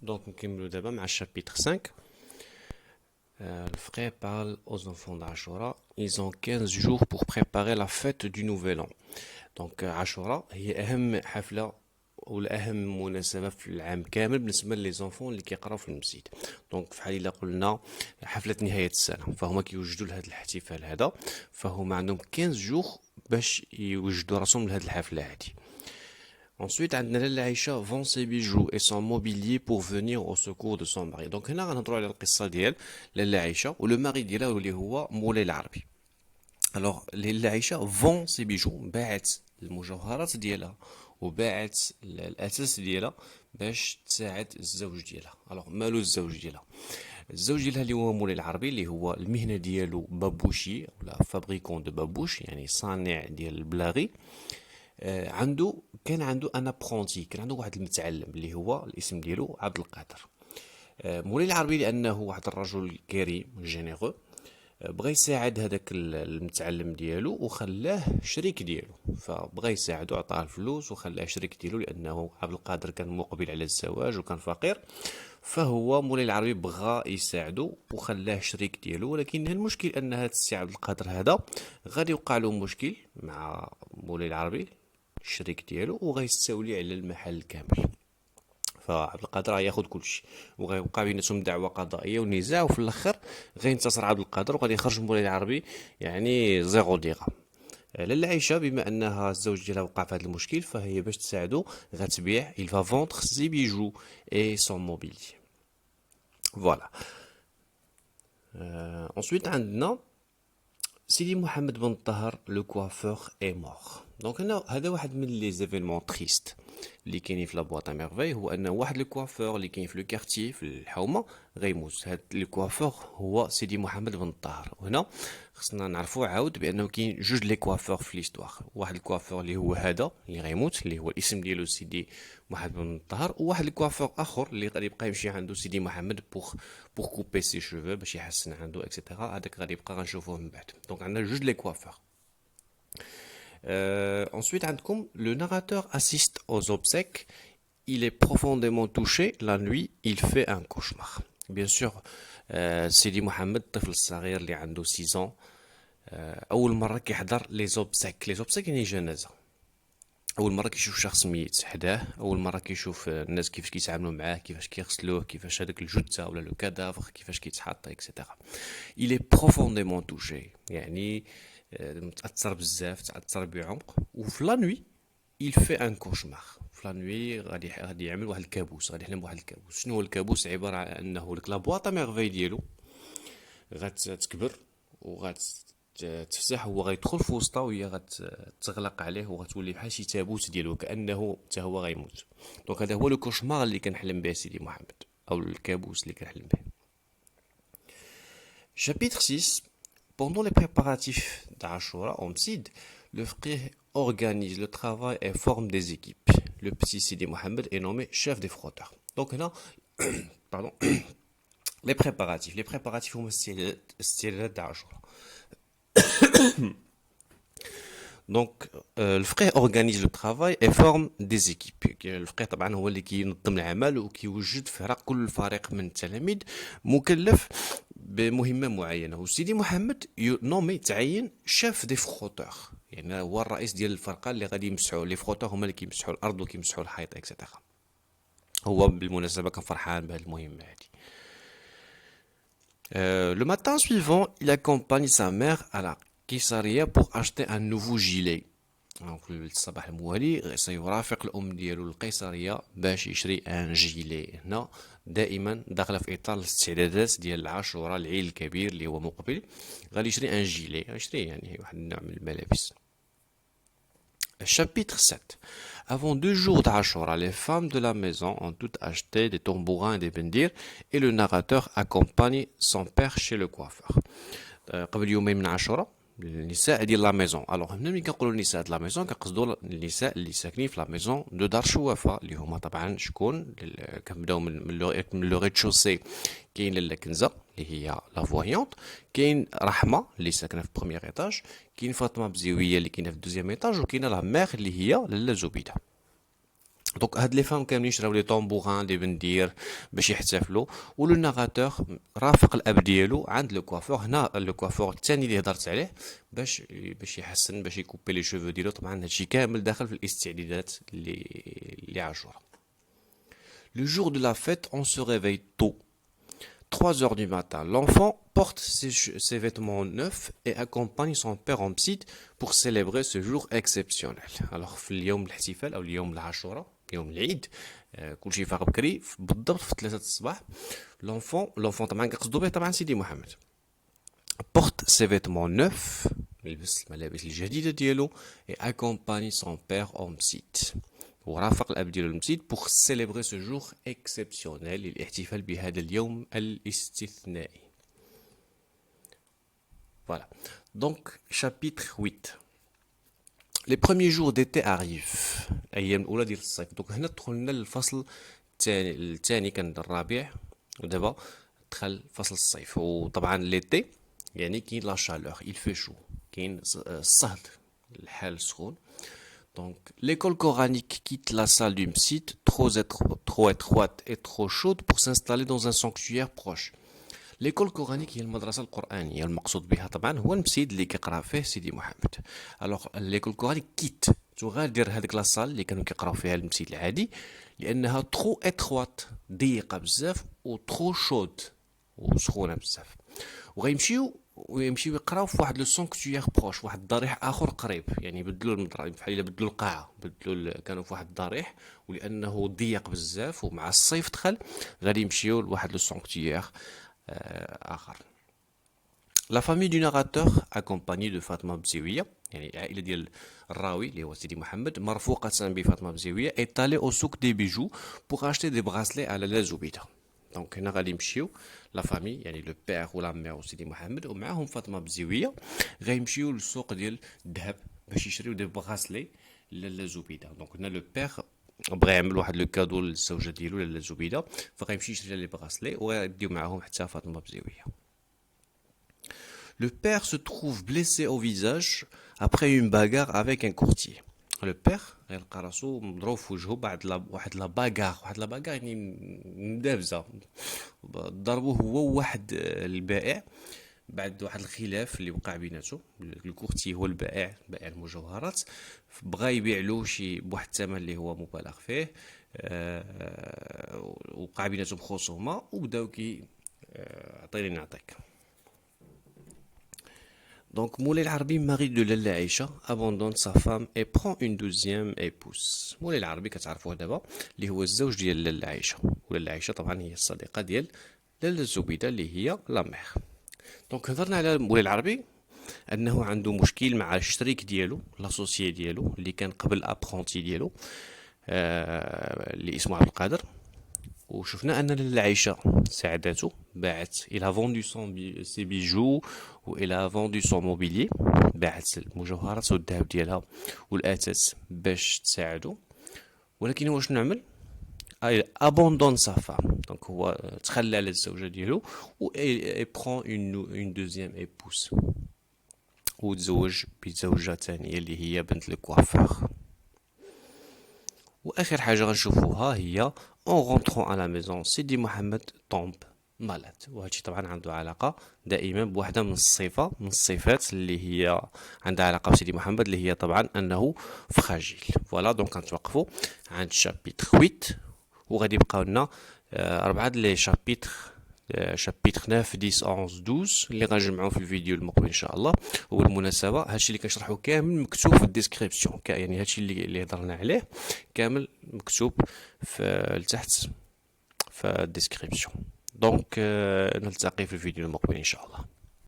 Donc, nous sommes au chapitre 5. Le frère parle aux enfants d'Ashura. Ils ont 15 jours pour préparer la fête du Nouvel An. Donc, Ashura هي أهم حفلة ولا أهم مناسبة في العام كامل بالنسبة للزنفون اللي كيقراو في المسجد. دونك في حال إلا قلنا حفلة نهاية السنة فهما كيوجدوا لهذا الاحتفال هذا، فهما عندهم 15 جوغ باش يوجدوا راسهم لهذه الحفلة هذه. Ensuite, لاله عائشة vend ses bijoux et son mobilier pour venir au secours de son mari. Donc هنا غنهضروا على القصة ديال لاله عائشة ولو ماري ديالها اللي هو مولاي العربي. Alors, لاله عائشة vend ses bijoux، باعت المجوهرات ديالها وباعت الأساس ديالها باش تساعد الزوج ديالها. Alors مالو الزوج ديالها؟ الزوج ديالها اللي هو مولاي العربي اللي هو المهنة ديالو بابوشي ولا فابريكون دو بابوش، يعني صانع ديال البلاغي. كان عنده ان ابرونتي، كان عنده واحد المتعلم اللي هو الاسم ديالو عبد القادر. مولاي العربي لانه واحد الرجل كريم جينيرو، بغى يساعد هذاك المتعلم ديالو وخلاه شريك ديالو، فبغى يساعدو، عطاه الفلوس وخلاه شريك ديالو لانه عبد القادر كان مقبل على الزواج وكان فقير، فهو مولاي العربي بغى يساعدو وخلاه شريك ديالو. ولكن المشكل ان هذا السي عبد القادر هذا غادي يوقع له مشكل مع مولاي العربي الشريك ديالو وغيستولي على المحل كامل. فعبد القادر غياخد كلشي وغيوقع بيناتهم دعوة قضائية ونزاع، وفي الاخر غينتصر عبد القادر وغادي يخرج مولاي العربي يعني زيرو ديغا. لاله عائشة بما انها الزوج ديالها وقع في هذا المشكل فهي باش تساعدو غتبيع il va vendre ses bijoux et son mobilier. Voilà. Ensuite عندنا سيدي محمد بن طاهر لو كوافور اي مور. دونك هنا هذا واحد من لي زيفينمون تريست اللي كاينين في لابواط ميرفي، هو ان واحد لو كوافور اللي كاين في لو كارتيي في الحومه غيموت. هذا لو كوافور هو سيدي محمد بن طاهر. وهنا خصنا نعرفوا عاود بانه كاين جوج لي كوافور في ليستوار، واحد الكوافور اللي هو هذا اللي غيموت اللي هو الاسم ديالو سيدي محمد بن طاهر، وواحد الكوافور اخر اللي غادي يبقى يمشي عنده سيدي محمد بوغ كوبي سي شوفو باش يحسن عنده اكسيتيرا. هذاك غادي يبقى غنشوفوه من بعد. دونك عندنا جوج لي كوافور. Ensuite, le narrateur assiste aux obsèques. Il est profondément touché. La nuit, il fait un cauchemar. Bien sûr, Sidi Mohamed, الطفل الصغير اللي عنده 6 ans، أول مرة كيحضر لي زوبسيك. لي زوبسيك يعني جنازة. أول مرة كيشوف شخص ميت حداه، أول مرة كيشوف الناس كيفاش كيتعاملوا معاه، كيفاش كيغسلوه، كيفاش هذاك الجثة ولا لو كادافر كيفاش كيتحط اكسيتيرا. Il est profondément touché، يعني متأثر بزاف، تأثر بعمق. وفي لا نوي il fait un cauchemar. في لا نوي غادي يعمل واحد الكابوس، غادي يحلم بواحد الكابوس. شنو هو الكابوس؟ عبارة عن انه ديك لابواط ميرفي ديالو غتكبر وغتفتح، هو غيدخل في وسطها وهي غتغلق عليه وغتولي بحال شي تابوت ديالو كأنه حتى هو غيموت. دونك هذا هو لو كوشمار اللي كنحلم به سيدي محمد، او الكابوس اللي كنحلم به. Chapitre 6. Pendant les préparatifs d'Ashura au Msid, le frère organise le travail et forme des équipes. Le petit Sidi Mohamed est nommé chef des frotteurs. Donc là, pardon, les préparatifs. Les préparatifs au style d'Ashura. Donc, le frère organise le travail et forme des équipes. الفقيه طبعا هو اللي كينظم العمل وكيوجد فرق، كل فريق من التلاميذ مكلف بمهمة معينة. وسيدي محمد نومي تعين شاف دي فروتور، يعني هو الرئيس ديال الفرقة اللي غادي يمسحوا لي فروتور، هما اللي كيمسحوا الأرض وكيمسحوا الحيط اكسيتيرا. هو بالمناسبة كان فرحان بهذه المهمة هذه. Le matin suivant, il accompagne sa mère à la Caesarea pour acheter un nouveau gilet. دونك الصباح الموالي سيرافق الام ديالو القيصريه باش يشري ان جيلي. هنا دائما داخله في اطار الاستعدادات ديال العاشوراء، العيد الكبير اللي هو مقبل، غادي يشري ان جيلي، يشري يعني واحد النوع من الملابس. Chapitre 7. Avant 2 jours d'Ashura, les femmes de la maison ont toutes acheté des tambourins et des bendir et le narrateur accompagne son père chez le coiffeur. قبل يومين من عاشوراء النساء ديال لا ميزون. الوغ هنا ملي كنقولوا النساء د لا ميزون كنقصدوا النساء اللي ساكنين في لا ميزون دو دار شوافه، اللي هما طبعا شكون؟ كنبداو من لو ريد شوسي. كاين لاله كنزه اللي هي لا فويونت، كاين رحمه اللي ساكنه في بروميير ايطاج، كاين فاطمه بزيويه اللي كاينه في دوزيام ايطاج، وكاينه لا ميغ اللي هي لاله زبيده. دونك هاد لي فام كاملين شراو لي طومبوغان لي بندير باش يحتفلوا، ولو ناراتور رافق الاب ديالو عند لو كوافور. هنا لو كوافور الثاني اللي هضرت عليه باش يحسن، باش يكوبي لي شوفو ديالو. طبعا هادشي كامل داخل في الاستعدادات اللي عاشوراء. Le jour de la fête, on se réveille tôt. 3 heures du matin, l'enfant porte ses vêtements neufs et accompagne son père en psy pour célébrer ce jour exceptionnel. Alors, في اليوم الاحتفال أو اليوم العاشوراء، يوم العيد، كلشي فاق بكري بالضبط في 3 الصباح. l'enfant طبعا كنقصدو به طبعا سيدي محمد. porte ses vêtements neufs، يلبس الملابس الجديدة ديالو، et accompagne son père en psy، ورافق الأب ديالو المسجد pour célébrer ce jour exceptionnel، للاحتفال بهذا اليوم الاستثنائي. Voilà. Donc, chapitre 8. Les premiers jours d'été arrivent. أيام الأولى ديال الصيف. Donc هنا دخلنا للفصل الثاني، كان الربيع، ودابا دخل فصل الصيف. وطبعا l'été يعني كاين لا chaleur، il fait chaud، كاين الصهد، الحال سخون. Donc, l'école coranique quitte la salle du msite trop étroite et trop chaude pour s'installer dans un sanctuaire proche. l'école coranique هي المدرسة القرآنية، المقصود بها طبعا هو المسجد اللي كيقرا فيه سيدي محمد. alors l'école coranique quitte، تغادر هذيك لا صال اللي كانوا كيقراو فيها المسجد العادي، لأنها trop étroite، ضيقة بزاف، و trop chaude، وسخونة بزاف. وغيمشيو يقراو في واحد لو سانكتويير بروش، واحد الضريح اخر قريب. يعني بدلوا المدرسه، بحال الا بدلوا القاعه، كانوا في واحد الضريح، ولانه ضيق بزاف ومع الصيف دخل، غادي يمشيو لواحد لو سانكتويير اخر. لا فامي دو ناراتور اكومباني دو فاطمه بزاويه، يعني العائله ديال الراوي اللي هو سيدي محمد، مرفوقه بفاطمه بزاويه، ايطالي او سوق دي بيجو بوغ اشتي دي براسلي على لا زبيده. دونك هنا غادي يمشيو لا فامي، يعني لو بير ولا مير وسيدي محمد ومعاهم فاطمه بزاويه، غيمشيو للسوق ديال الذهب باش يشريو دي بغاسلي لالا زبيده. دونك هنا لو بير بغى يعمل واحد لو كادو للزوجه ديالو لالا زبيده، فغيمشي يشري لي بغاسلي وغيديو معاهم حتى فاطمه بزاويه. Le père se trouve blessé au visage après une bagarre avec un courtier. Le père يلقى راسو مضروب في وجهه بعد واحد لا باغار يعني مدابزه، ضربوه هو وواحد البائع بعد واحد الخلاف اللي وقع بيناتهم. الكورتي هو بائع المجوهرات، بغى يبيع له شي بواحد الثمن اللي هو مبالغ فيه، وقع بيناتهم خصومه، وبداو كي عطيني نعطيك. Donc Moulay العربي mari de Lalla Aïcha abandonne sa femme et prend une deuxième épouse. مولاي العربي كتعرفوه دابا اللي هو الزوج ديال لالا عائشة، ولالا عائشة طبعا هي الصديقة ديال لالا زبيدة اللي هي لا ميغ. دونك هضرنا على مولاي العربي انه عنده مشكل مع الشريك ديالو، لاسوسيي ديالو اللي كان قبل ابرونتي ديالو اللي اسمه عبد القادر. وشفنا ان لالا عائشة ساعدته، باعت il a vendu ses bijoux و il a vendu son mobilier، باعت المجوهرات والذهب ديالها والاثاث باش تساعدو. ولكن هو شنو عمل؟ abandonne sa femme، دونك هو تخلى على الزوجه ديالو و prend une deuxième épouse، وتزوج بزوجه ثانيه اللي هي بنت الكوافور. واخر حاجه غنشوفوها هي en rentrant à la maison سيدي محمد tombe malade. وهادشي طبعا عنده علاقه دائما بواحده من الصفات اللي هي عندها علاقه بسيدي محمد، اللي هي طبعا انه فراجيل. فوالا دونك غنتوقفوا عند شابيتر 8، وغادي يبقاو لنا 4 لي شابيتر 9 10 11 12 اللي غنجمعوا في الفيديو المقبل ان شاء الله. وبالمناسبه هادشي اللي كنشرحو كامل مكتوب في الديسكريبسيون، يعني هادشي اللي هضرنا عليه كامل مكتوب في لتحت في الديسكريبسيون. دونك نلتقي في الفيديو المقبل ان شاء الله.